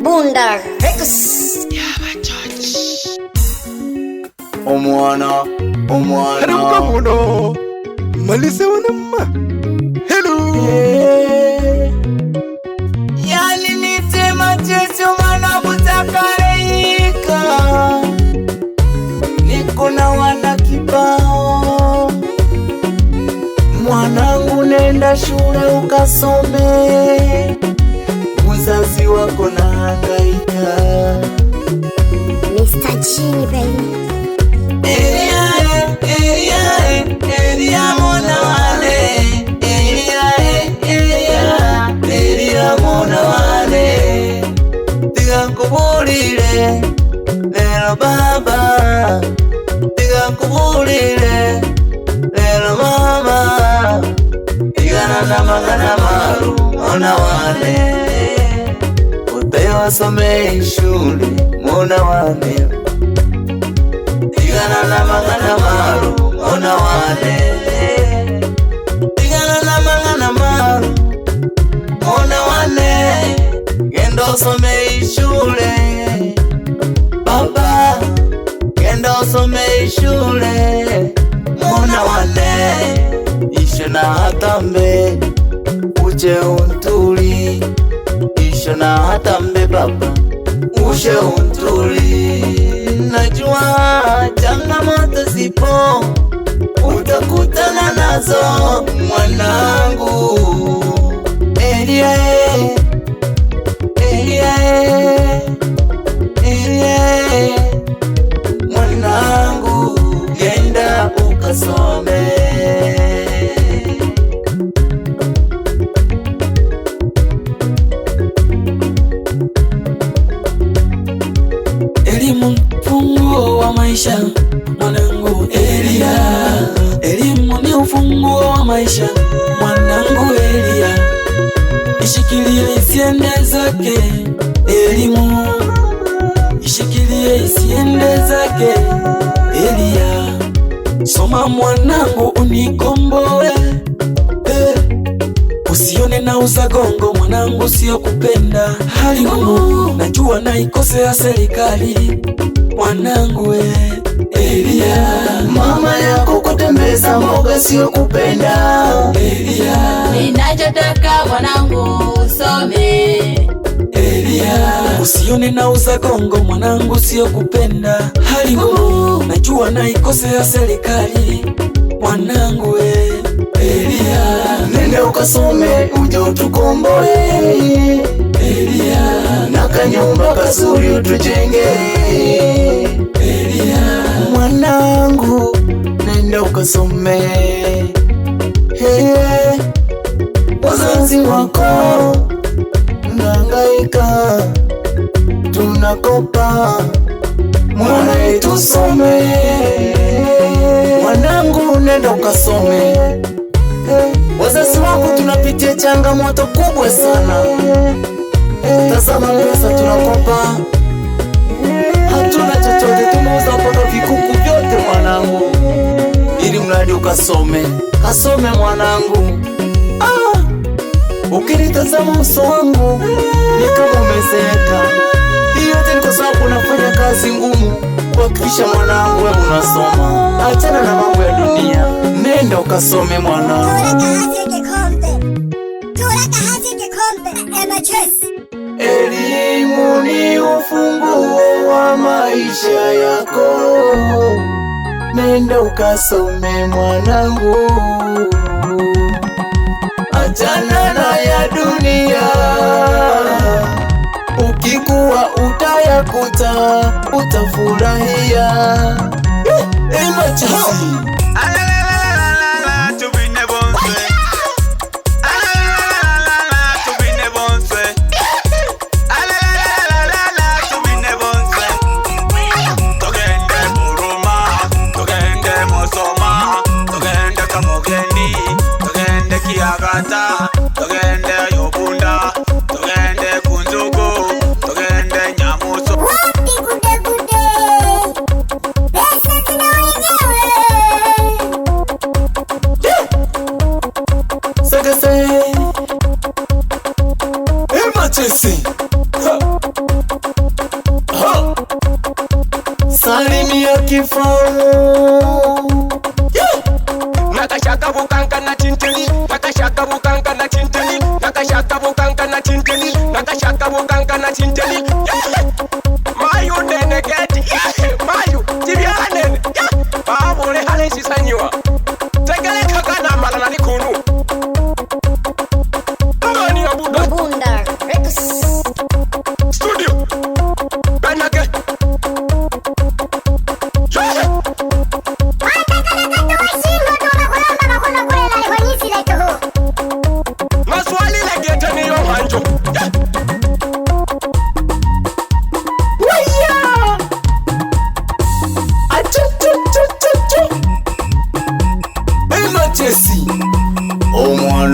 Bunda Rex. Omwana Haruka muno malise wanamma. Hello yani nitema checho mwana butakarika niko na wana kibao. Mwanangu nenda shule ukasome, mzazi wako na hangaika. Mr. Chini baby. Elia mwana wane, Elia mwana wane. Tiga nkubulire lero baba, tiga nkubulire lero mama. Tigana na magana maru mwana wane, upewa some shule mwana wane. Tigana na magana maru mwana wane, tigana na magana maru mwana wane. Genda usome shule baba, genda usome shule mwana wane. Isho na hatambe uje untuli, isho na hatambe baba uje untuli. Najua changamoto zipo utakutana nazo mwanangu. Elia mwanangu, genda ukasome. Elimu ufunguo wa maisha mwanangu Elia, elimu ni ufunguo wa maisha mwanangu Elia. Ishikilie isiende zake elimu, ishikilie isiende zake Elia. Soma mwanangu unikomboe, usione na uzagongo mwanangu, sio kupenda hali ngumu. Najua naikosea serikali mwanangu Elia. Mama yako kutembeza mboga sio kupenda Elia. Ninachotaka mwanangu usome Elia. Usione na uzagongo mwanangu, sio kupenda hali ngumu. Najua naikosea serikali mwanangu Elia. Nenda ukasome uje utukomboe Elia. na kanyumba kazuri utujenge Elia. Mwanangu nenda ukasome. Wazazi wako mnahangaika, tunakopa mwana itusome. Mwanangu nenda ukasome. Wazazi wako tunapitia changamoto kubwa sana. Tazama pesa tunakopa, hatuna chochote, tumeuza mpaka vikuku vyote mwanangu, ili mradi ukasome. Kasome mwanangu. Ukinitazama uso wangu ni kama umezeeka. Hii yote ni kwa sababu unafanya kazi ngumu kuhakikisha mwanangu wewe unasoma. Achana na mambo ya dunia, nenda ukasome mwanangu. Elimu ni ufunguo wa maisha yako, nenda ukasome mwanangu. Achana na ya dunia, ukikuwa utayakuta, utafurahia. Emergency. Togende Yobunda, togende Kunzugu, togende Nyamuso.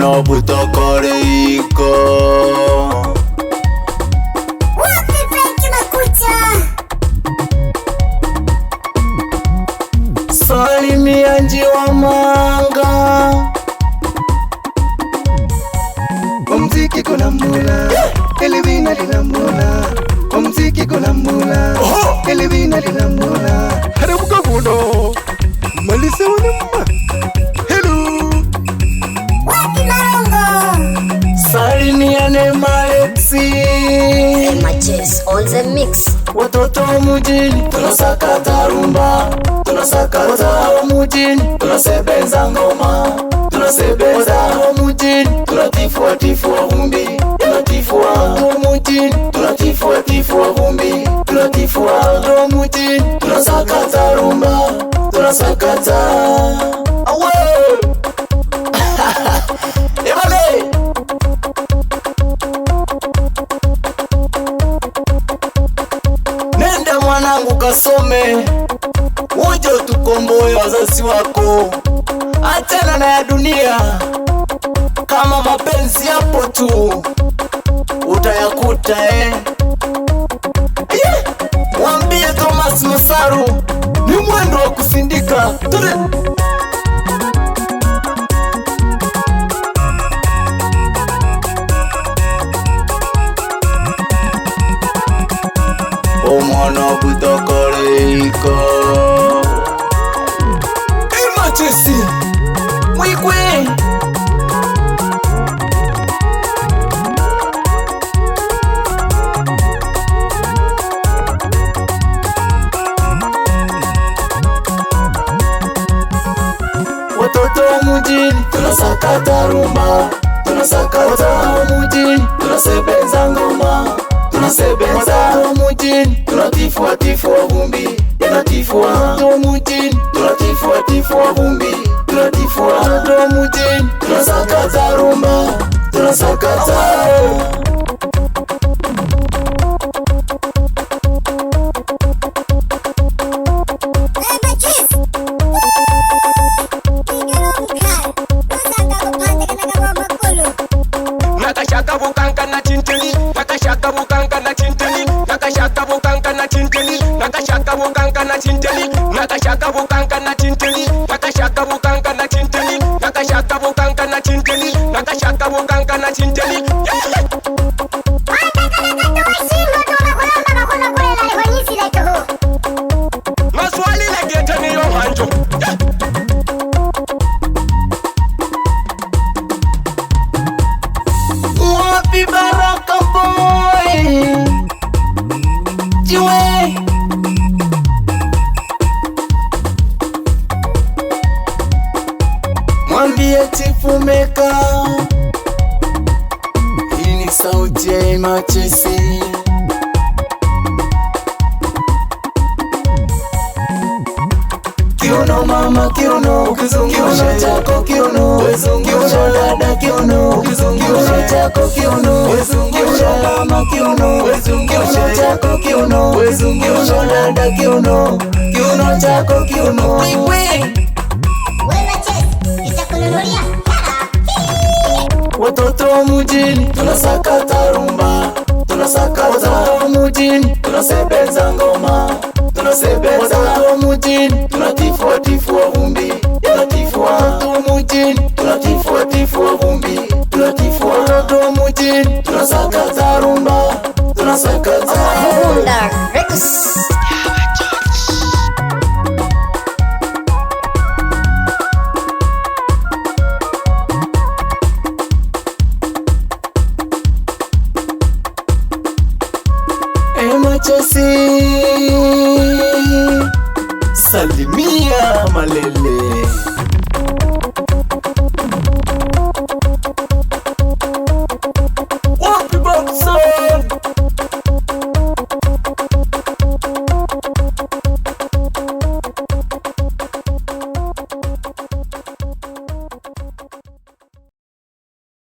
Omwana butakariko salimia njiwa manga Mziki kuna mbula Elevina lina mbula Mziki kuna mbula Elevina lina mbula Harabuka kuno Malise wanamma Hello salimia Neema Alexi Matches on the mix. watoto mujini tunasakata rumba tunasakata mujini tunasebenza ngoma tunasebeza mujini tunatifua tifua vumbi tunatifua mujini tunatifua tifua vumbi tunatifua mujini tunasakata rumba tunasakata awe ebale nenda mwanangu kasome uje utukomboe wazazi wako, achana na ya dunia. Kama mapenzi yapo tu utayakuta Mwambie Thomas Masaru ni mwendo wa kusindika. Omwana butakariko Machesi Mwikwe watoto mujini tunasakata rumba, tunasakata mujini tunasebeza ngoma, tunasebeza mujini tunatifua tifua vumbi, tunatifua mujini tunatifua tifua vumbi, tunatifua mujini tunasakata rumba, tunasakata Nakashaka bukanka na chinteli, nakashaka bukanka na chinteli, nakashaka bukanka na chinteli, nakashaka bukanka na chinteli, nakashaka bukanka na chinteli, nakashaka bukanka na chinteli, nakashaka bukanka na chinteli, nakashaka bukanka na chinteli. Maswali legete ni yo hanjo. Wapi Baraka boy Jiwe mwambie Chifu Meka hii ni sauti ya Machesi. Kiuno mama kiuno, kiuno chako kiuno, kiuno dada kiuno, kiuno chako kiuno, kiuno mama kiuno, kiuno chako kiuno, kiuno dada kiuno, kiuno chako kiuno. Watoto mujini tunasakata rumba, tunasakata mujini tunasebeza ngoma, tunasebeza mujini tunatifua tifua vumbi, tunatifua mujini tunatifua tifua vumbi, tunatifua mujini tunasakata rumba, tunasakata Bunda Records. Machesi salimia Malele.